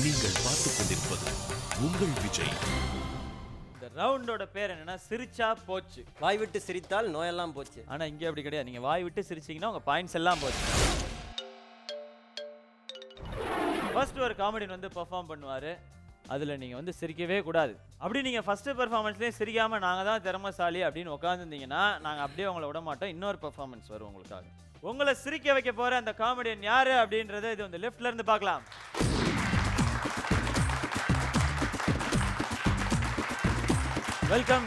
நீங்கள் பார்த்துக் கொண்டிருப்பது உங்கள் விஜய். இந்த ரவுண்டோட பேர் என்னன்னா சிரிச்சா போச்சு. வாய் விட்டு சிரித்தால் நோயெல்லாம் போச்சு. ஆனா இங்க அப்படி கிடையாது. நீங்க வாய் விட்டு சிரிச்சீங்கன்னா உங்க பாயிண்ட்ஸ் எல்லாம் போச்சு. ஃபர்ஸ்ட் ஒரு காமெடியன் வந்து பெர்ஃபார்ம் பண்ணுவாரு. அதுல நீங்க வந்து சிரிக்கவே கூடாது. அப்படி நீங்க ஃபர்ஸ்ட் பெர்ஃபார்மன்ஸ்லயே சிரிக்காம நாங்க தான் திறமைசாலி அப்படின்னு உட்கார்ந்துருந்தீங்கன்னா நாங்க அப்படியே உங்களை விட மாட்டோம். இன்னொரு பெர்ஃபார்மன்ஸ் வரும் உங்களுக்காக. உங்களை சிரிக்க வைக்க போற அந்த காமெடியன் யாரு அப்படின்றத இது வந்து லெஃப்ட்ல இருந்து பார்க்கலாம்.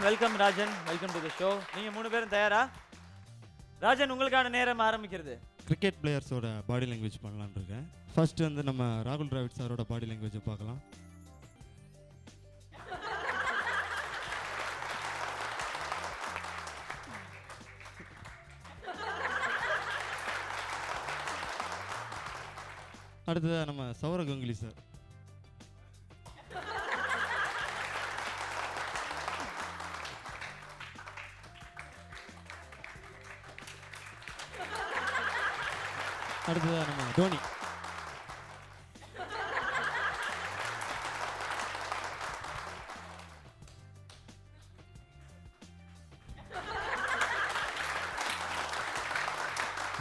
Welcome Rajan, welcome to the show. நீங்க 3 பேரும் தயாரா? ராஜன், உங்களுக்கான நேரம் ஆரம்பிக்கிறது. கிரிக்கெட் பிளேயர்ஸோட பாடி லாங்குவேஜ் பண்ணலான்னு இருக்கேன். ஃபர்ஸ்ட் வந்து நம்ம ராகுல் டிராவிட் சாரோட பாடி லாங்குவேஜை பார்க்கலாம். அடுத்ததாக நம்ம சௌரவ் கங்குலி சார். அடுத்ததாக நம்ம தோனி.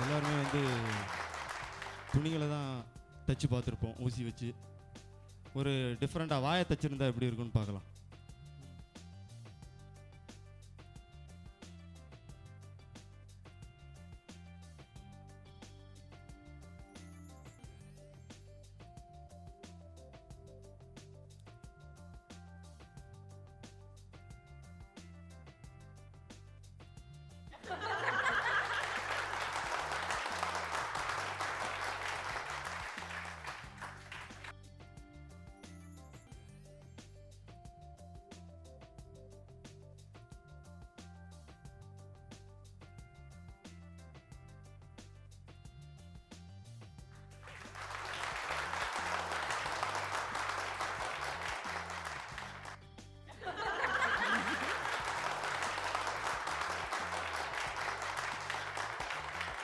எல்லாருமே வந்து துணிகளை தான் தச்சு பார்த்துருப்போம் ஊசி வச்சு. ஒரு டிஃப்ரெண்ட்டாக வாயை தச்சிருந்தா எப்படி இருக்குன்னு பார்க்கலாம்.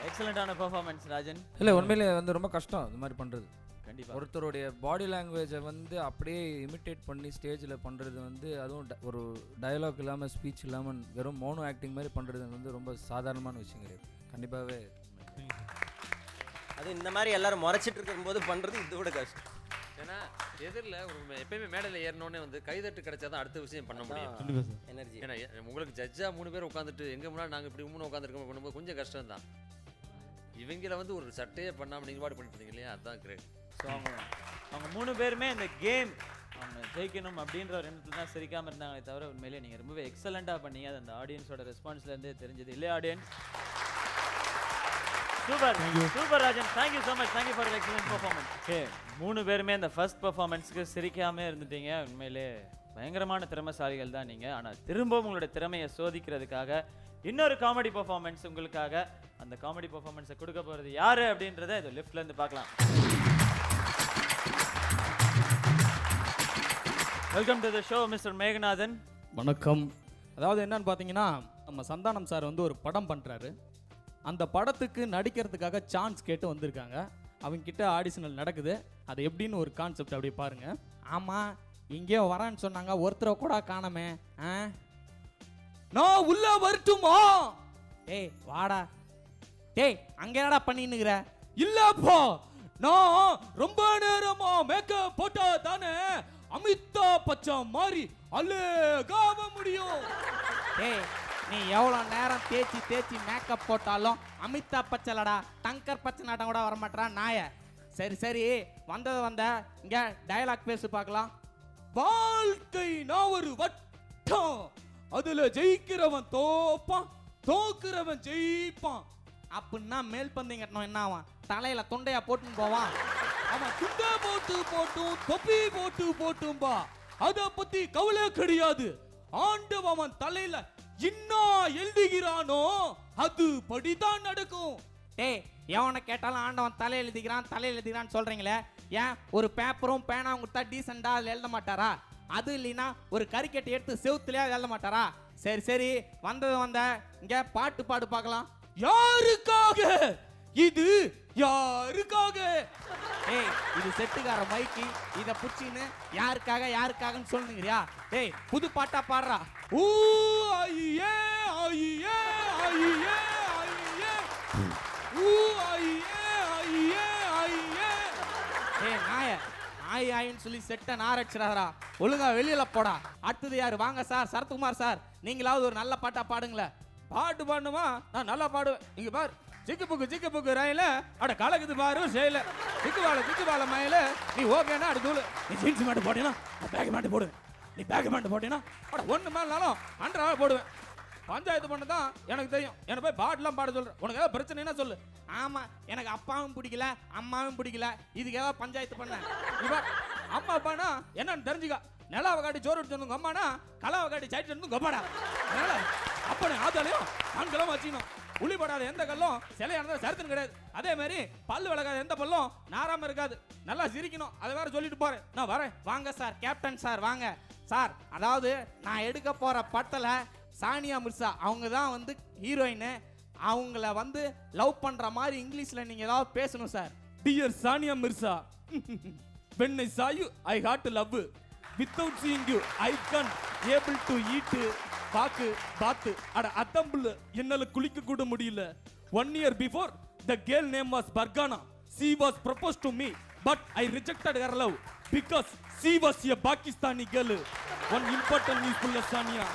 எக்ஸலண்டான பெர்ஃபார்மன்ஸ் ராஜன். இல்லை, உண்மையிலே வந்து ரொம்ப கஷ்டம் இந்த மாதிரி பண்ணுறது. கண்டிப்பாக ஒருத்தருடைய பாடி லாங்குவேஜை வந்து அப்படியே இமிட்டேட் பண்ணி ஸ்டேஜில் பண்ணுறது வந்து, அதுவும் ஒரு டயலாக் இல்லாமல் ஸ்பீச் இல்லாமல் வெறும் மோனோ ஆக்டிங் மாதிரி பண்ணுறது வந்து ரொம்ப சாதாரணமான விஷயம் கிடையாது. கண்டிப்பாகவே அது இந்த மாதிரி எல்லாரும் முறைச்சிட்டு இருக்கும்போது பண்ணுறது இது கூட கஷ்டம். ஏன்னா எதிரில் எப்பயுமே மேடையில் ஏறினோடனே வந்து கைதட்டு கிடைச்சாதான் அடுத்த விஷயம் பண்ண முடியும். கண்டிப்பாக சார். எனர்ஜி. ஏன்னா உங்களுக்கு ஜட்ஜாக 3 பேர் உட்காந்துட்டு எங்கே முன்னாடி நாங்கள் இப்படி 3 உட்காந்துருக்கோம் பண்ணும்போது கொஞ்சம் கஷ்டம் தான். இவங்கள வந்து ஒரு சட்டையே பண்ணாமல் நீங்கள் பாடு பண்ணிட்டு இருந்தீங்க இல்லையா, அதுதான் கிரேட். ஸோ அவங்க 3 பேருமே இந்த கேம் அவங்க ஜெயிக்கணும் அப்படின்ற ஒரு எண்ணத்தில் தான் சிரிக்காமல் இருந்தாங்களே தவிர உண்மையிலேயே நீங்கள் ரொம்பவே எக்ஸலண்ட்டாக பண்ணீங்க. அது அந்த ஆடியன்ஸோட ரெஸ்பான்ஸ்லேருந்தே தெரிஞ்சது இல்லையா audience? Super Rajan, thank you so much. Thank you for excellent performance. Okay, 3 பேருமே இந்த ஃபர்ஸ்ட் பெர்ஃபார்மன்ஸ்க்கு சிரிக்காமல் இருந்துட்டீங்க. உண்மையிலே பயங்கரமான திறமைசாலிகள் தான் நீங்கள். ஆனால் திரும்பவும் உங்களுடைய திறமையை சோதிக்கிறதுக்காக இன்னொரு காமெடி பெர்ஃபார்மன்ஸ் உங்களுக்காக. அந்த காமெடி பெர்ஃபார்மன்ஸை கொடுக்க போகிறது யாரு அப்படின்றத இது லெஃப்ட்ல இருந்து பார்க்கலாம். Welcome to the show mister Meghanathan. வணக்கம். அதாவது என்னன்னு பார்த்தீங்கன்னா, நம்ம சந்தானம் சார் வந்து ஒரு படம் பண்ணுறாரு. அந்த படத்துக்கு நடிக்கிறதுக்காக சான்ஸ் கேட்டு வந்திருக்காங்க. அவங்க கிட்ட ஆடிஷனல் நடக்குது. அது எப்படின்னு ஒரு கான்செப்ட் அப்படியே பாருங்க. ஆமாம், இங்கேயோ வரான்னு சொன்னாங்க, ஒருத்தரை கூட காணமே. நான் உள்ள வரட்டுமா? ஏய் வாடா. டேய் அங்க என்னடா பண்ணின்னுக்குற? இல்லப்பா, நான் ரொம்ப நேரமா மேக்கப் போட்டா தானே அமிதாப் பச்சன் மாதிரி அழகாக முடியும். டேய், நீ எவ்வளோ நேரம் தேய்ச்சி மேக்கப் போட்டாலும் அமிதாப் பச்சலடா, டங்கர் பச்சனாட்டம் கூட வரமாட்டா நாய. சரி வந்த இங்க டயலாக் பேசு பார்க்கலாம். வாழ்க்கை நான் ஒரு வட்டம், அதுல ஜெயிக்கிறவன் தோப்பான், தோக்குறவன் ஜெயிப்பான். அப்படின்னா மேல் பந்தயம் கட்டணும் என்ன ஆவான்? தலையில தொண்டையா போட்டுன்னு போவான். அவன் துண்டை போட்டும் தொப்பி போட்டும்பா. அத பத்தி கவலை கிடையாது. ஆண்டவன் அவன் தலையில இன்னா எழுதுகிறானோ அது படிதான் நடக்கும். டேய், எவனை கேட்டாலும் ஆண்டவன் தலையில எழுதுகிறான்னு சொல்றீங்களே, ஏன் ஒரு பேப்பரும் பேனாவும் கொடுத்தா டீசெண்டா அதில் எழுத மாட்டாரா? அது இல்லைன்னா ஒரு கறிக்கட்டை எடுத்து செவுத்துலயா எழுத மாட்டாரா? சரி வந்த இங்க பாட்டு பாடு பார்க்கலாம். யாருக்காக இது யாருக்காக? ஏய் இது செட்டுக்கார மைக்கு, இத புடிச்சின்னு யாருக்காகன்னு சொல்லுங்கறியா? டேய் புது பாட்டா பாடுறா. ஊ ஐயே ஐயே ஐயே ஐயே ஊ ஐயே ஐயே ஐயே. ஏய் ஆயின்னு சொல்லி செட்டை நாரடிச்சிடாதடா. ஒழுங்கா வெளியில போடா. அடுத்தது யாரு? வாங்க சார், சரத்குமார் சார், நீங்களாவது ஒரு நல்ல பாட்டா பாடுங்களேன். பாட்டு பாடணுமா? நான் நல்லா பாடுவேன். இங்க பாரு, சிக்கு புக்கு ரயில அட கலக்குது பாரு செயல, சிக்கு வாழ மயில. நீ ஓகேனா அடி தூளு. நீ ஜீன்ஸ் மாட்டு போட்டீங்கன்னா நான் பேக் மாட்டு போடுவேன். நீ பேக் மாட்டு போட்டீங்கன்னா அட ஒன்று மேலாலும் 100 போடுவேன். பஞ்சாயத்து பண்ண தான் எனக்கு தெரியும். என்ன போய் பாட்டெல்லாம் பாட சொல்கிறேன். உனக்கு ஏதாவது பிரச்சனைனா சொல்லு. ஆமாம், எனக்கு அப்பாவும் பிடிக்கல அம்மாவும் பிடிக்கல, இதுக்கு ஏதாவது பஞ்சாயத்து பண்ண. இவா அம்மா அப்பானா என்னன்னு தெரிஞ்சுக்கா. நிலாவை காட்டி சோறு எடுத்து அம்மானா கலாவை காட்டி சைட்டு இருந்து கொப்பாடா. அதனால அப்பனே ஆத்தாலையும் கண்களும் வச்சுக்கணும். உளிப்படாத எந்த கல்லும் சிலையானது சரித்திரம் கிடையாது. அதே மாதிரி பல்லு விளக்காத எந்த பல்லும் நாராம இருக்காது. நல்லா சிரிக்கணும். அதை வேற சொல்லிட்டு போறேன். நான் வரேன். வாங்க சார், கேப்டன் சார் வாங்க சார். அதாவது நான் எடுக்க போற படத்துல சானியா மிர்சா அவங்க தான் வந்து ஹீரோயின். அவங்கள வந்து லவ் பண்ற மாதிரி இங்கிலீஷ்ல நீங்க ஏதாவது பேசணும் sir. Dear Sania Mirza, when I saw you I had to love. Without seeing you I can't able to eat. பாத்து அட அத்தம்புல என்னால குளிக்க கூட முடியல. 1 year before the girl name was Bargana. She was proposed to me but I rejected her love because she was a Pakistani girl. One important news pulla Sania.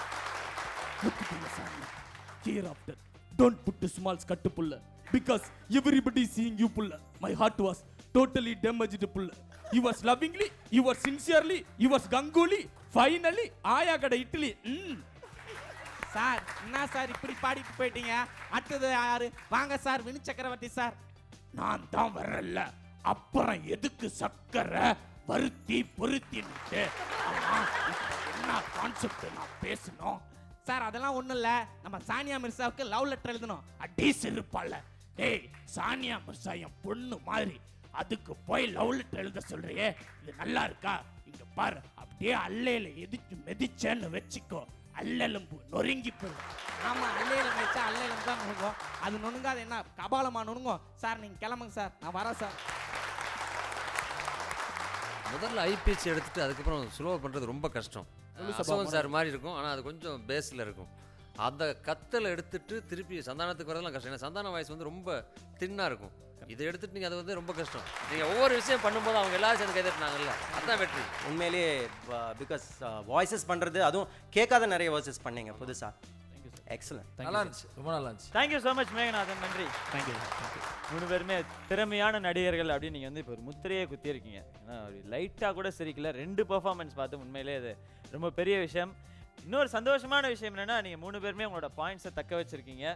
Hereafter, don't put the small cut to pulla because everybody seeing you pulla. My heart was totally damaged pulla. You was lovingly, you was sincerely, you was Ganguly. Finally, Aya kada Italy. Sir என்ன sir இப்படி பாடிட்டு போயிட்டீங்க? அடுத்தது யாரு? வாங்க sir, Vinu சக்கரவர்த்தி sir. நான் தான் வரல, அப்புறம் எதுக்கு சக்கரை பொருத்தின்ட்டு என்ன கான்செப்ட் நான் பேசணும் சார்? அதெல்லாம் ஒண்ணும் இல்ல. நம்ம சானியா மிர்சாவுக்கு லவ் லெட்டர் எழுதணும். அடி செருப்பால. டேய் சானியா மிர்சா என் பொண்ணு மாதிரி, அதுக்கு போய் லவ் லெட்டர் எழுத சொல்றியே, இது நல்லா இருக்கா? இங்க பாரு, அப்படியே அல்லையில எதிச்சு மெதிச்சேன்னு வச்சுக்கோ, அல்லெலும்பு நொறுங்கி போயிடும். ஆமா, அல்லையில வச்சா அல்லெலும்பு தான் நொறுங்கும். அது நொறுங்காது என்ன கபாலமா நொறுங்கும். சார் நீங்க கிளம்புங்க சார், நான் வரேன் சார். முதல்ல ஐபிஎச் எடுத்துட்டு அதுக்கப்புறம் ஸ்லோவாக பண்ணுறது ரொம்ப கஷ்டம். அசோகன் சார் மாதிரி இருக்கும், ஆனால் அது கொஞ்சம் பேஸில் இருக்கும். அந்த கத்தலை எடுத்துட்டு திருப்பி சந்தானத்துக்கு வரதெல்லாம் கஷ்டம். ஏன்னா சந்தான வாய்ஸ் வந்து ரொம்ப தின்னாக இருக்கும். இதை எடுத்துட்டு நீங்கள் அது வந்து ரொம்ப கஷ்டம். நீங்கள் ஒவ்வொரு விஷயம் பண்ணும்போது அவங்க எல்லாரும் சேர்ந்து கைதட்டினாங்கல்ல, அதுதான் வெற்றி. உண்மையிலேயே பிகாஸ் வாய்ஸஸ் பண்ணுறது, அதுவும் கேட்காத நிறைய வாய்ஸஸ் பண்ணீங்க புதுசா. எக்ஸலன்ட், நல்லா இருந்துச்சு, ரொம்ப நல்லா இருந்துச்சு. தேங்க்யூ ஸோ மச் மேகநாதன், நன்றி. தேங்க்யூ. 3 பேருமே திறமையான நடிகர்கள் அப்படின்னு நீங்கள் வந்து இப்போ ஒரு முத்திரையே குத்தியிருக்கீங்க. ஏன்னா லைட்டாக கூட சிரிக்கல. 2 பெர்ஃபார்மன்ஸ் பார்த்து உண்மையிலே அது ரொம்ப பெரிய விஷயம். இன்னொரு சந்தோஷமான விஷயம் என்னன்னா, நீங்கள் 3 பேருமே உங்களோட பாயிண்ட்ஸை தக்க வச்சிருக்கீங்க.